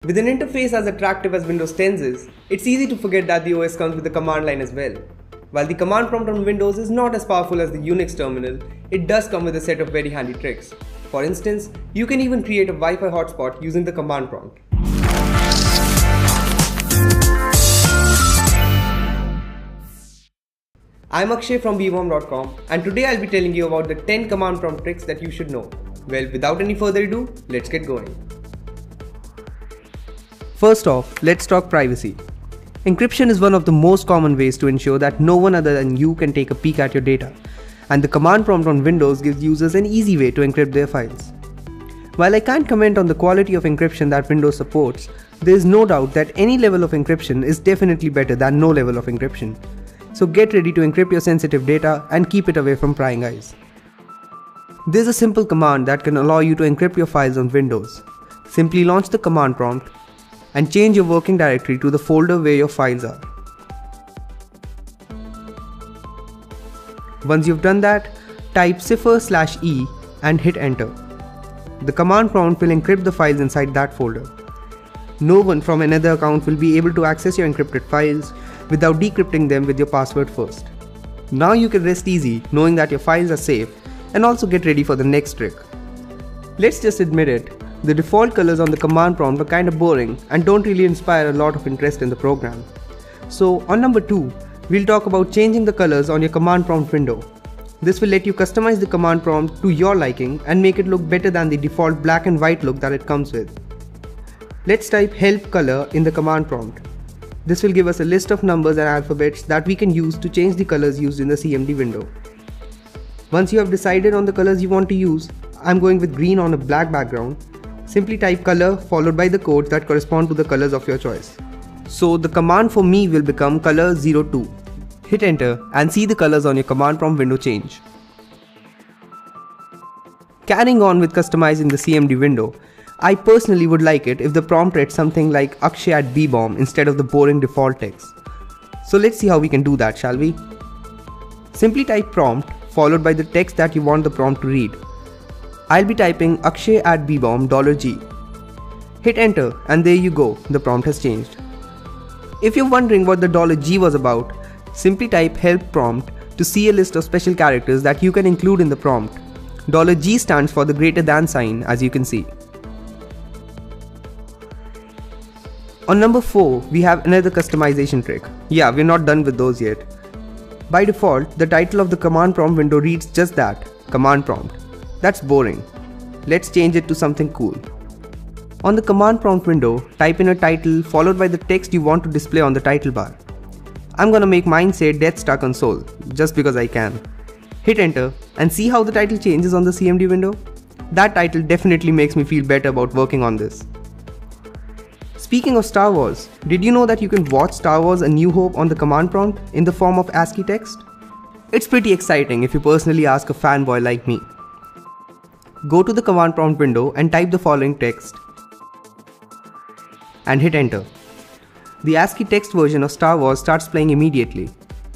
With an interface as attractive as Windows 10's is, it's easy to forget that the OS comes with a command line as well. While the command prompt on Windows is not as powerful as the Unix terminal, it does come with a set of very handy tricks. For instance, you can even create a Wi-Fi hotspot using the command prompt. I'm Akshay from bwom.com, and today I'll be telling you about the 10 command prompt tricks that you should know. Well, without any further ado, let's get going. First off, let's talk privacy. Encryption is one of the most common ways to ensure that no one other than you can take a peek at your data, and the command prompt on Windows gives users an easy way to encrypt their files. While I can't comment on the quality of encryption that Windows supports, there is no doubt that any level of encryption is definitely better than no level of encryption. So get ready to encrypt your sensitive data and keep it away from prying eyes. There's a simple command that can allow you to encrypt your files on Windows. Simply launch the command prompt and change your working directory to the folder where your files are. Once you've done that, type cipher/e and hit enter. The command prompt will encrypt the files inside that folder. No one from another account will be able to access your encrypted files without decrypting them with your password first. Now you can rest easy knowing that your files are safe, and also get ready for the next trick. Let's just admit it, the default colors on the command prompt are kinda boring and don't really inspire a lot of interest in the program. So on number 2, we'll talk about changing the colors on your command prompt window. This will let you customize the command prompt to your liking and make it look better than the default black and white look that it comes with. Let's type help color in the command prompt. This will give us a list of numbers and alphabets that we can use to change the colors used in the CMD window. Once you have decided on the colors you want to use, I'm going with green on a black background. Simply type color followed by the codes that correspond to the colors of your choice. So the command for me will become color 02. Hit enter and see the colors on your command prompt window change. Carrying on with customizing the CMD window, I personally would like it if the prompt read something like Akshay at bwom instead of the boring default text. So let's see how we can do that, shall we? Simply type prompt followed by the text that you want the prompt to read. I'll be typing Akshay at bwom $G. Hit enter and there you go, the prompt has changed. If you're wondering what the $G was about, simply type help prompt to see a list of special characters that you can include in the prompt. $G stands for the greater than sign, as you can see. On number 4, we have another customization trick. Yeah, we're not done with those yet. By default, the title of the command prompt window reads just that, command prompt. That's boring. Let's change it to something cool. On the command prompt window, type in a title followed by the text you want to display on the title bar. I'm gonna make mine say Death Star Console, just because I can. Hit enter and see how the title changes on the CMD window? That title definitely makes me feel better about working on this. Speaking of Star Wars, did you know that you can watch Star Wars A New Hope on the command prompt in the form of ASCII text? It's pretty exciting if you personally ask a fanboy like me. Go to the command prompt window and type the following text and hit enter. The ASCII text version of Star Wars starts playing immediately.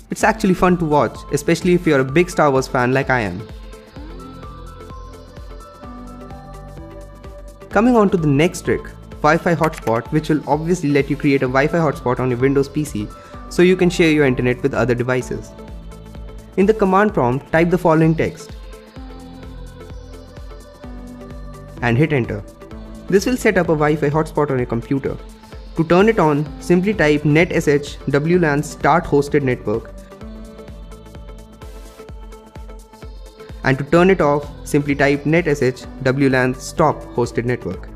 It's actually fun to watch, especially if you're a big Star Wars fan like I am. Coming on to the next trick, Wi-Fi hotspot, which will obviously let you create a Wi-Fi hotspot on your Windows PC so you can share your internet with other devices. In the command prompt, type the following text and hit enter. This will set up a Wi-Fi hotspot on your computer. To turn it on, simply type netsh wlan start hosted network. And to turn it off, simply type netsh wlan stop hosted network.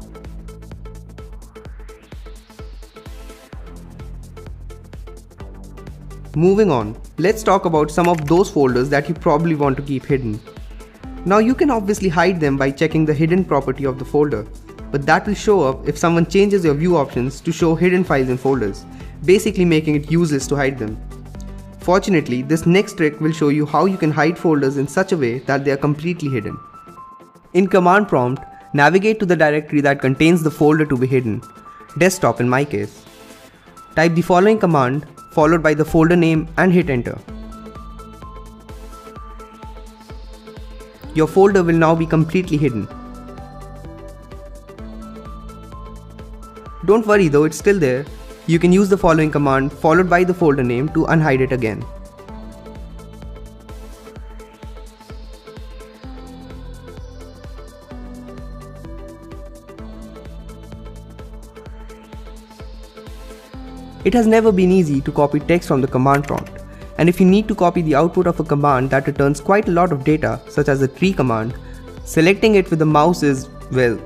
Moving on, let's talk about some of those folders that you probably want to keep hidden. Now you can obviously hide them by checking the hidden property of the folder, but that will show up if someone changes your view options to show hidden files in folders, basically making it useless to hide them. Fortunately, this next trick will show you how you can hide folders in such a way that they are completely hidden. In command prompt, navigate to the directory that contains the folder to be hidden, desktop in my case. Type the following command followed by the folder name and hit enter. Your folder will now be completely hidden. Don't worry though, it's still there. You can use the following command followed by the folder name to unhide it again. It has never been easy to copy text from the command prompt, and if you need to copy the output of a command that returns quite a lot of data, such as the tree command, selecting it with the mouse is, well,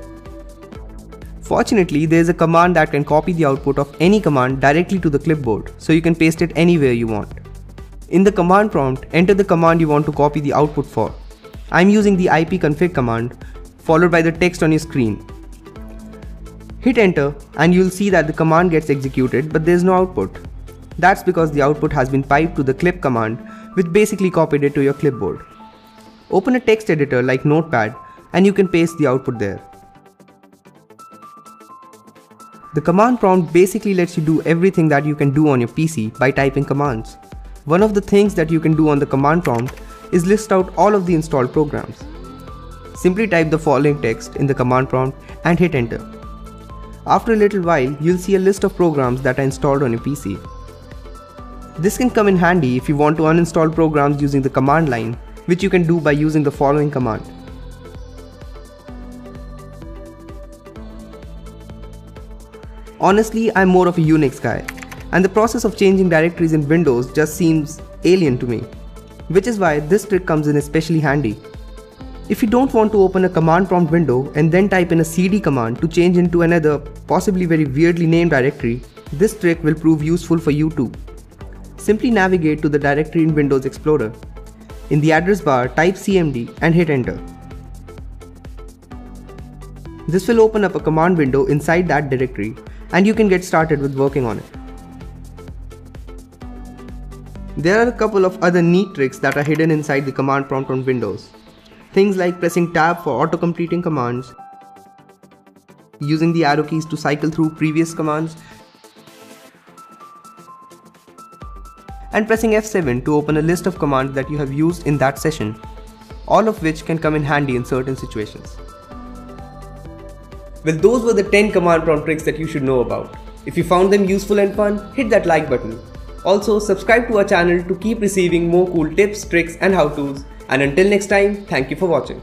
fortunately there is a command that can copy the output of any command directly to the clipboard, so you can paste it anywhere you want. In the command prompt, enter the command you want to copy the output for. I am using the ipconfig command, followed by the text on your screen. Hit enter and you'll see that the command gets executed but there is no output. That's because the output has been piped to the clip command, which basically copied it to your clipboard. Open a text editor like Notepad and you can paste the output there. The command prompt basically lets you do everything that you can do on your PC by typing commands. One of the things that you can do on the command prompt is list out all of the installed programs. Simply type the following text in the command prompt and hit enter. After a little while, you'll see a list of programs that are installed on your PC. This can come in handy if you want to uninstall programs using the command line, which you can do by using the following command. Honestly, I'm more of a Unix guy, and the process of changing directories in Windows just seems alien to me, which is why this trick comes in especially handy. If you don't want to open a command prompt window and then type in a cd command to change into another, possibly very weirdly named directory, this trick will prove useful for you too. Simply navigate to the directory in Windows Explorer. In the address bar, type cmd and hit enter. This will open up a command window inside that directory and you can get started with working on it. There are a couple of other neat tricks that are hidden inside the command prompt on Windows. Things like pressing tab for auto-completing commands, using the arrow keys to cycle through previous commands, and pressing F7 to open a list of commands that you have used in that session, all of which can come in handy in certain situations. Well, those were the 10 command prompt tricks that you should know about. If you found them useful and fun, hit that like button. Also, subscribe to our channel to keep receiving more cool tips, tricks and how-tos. And until next time, thank you for watching.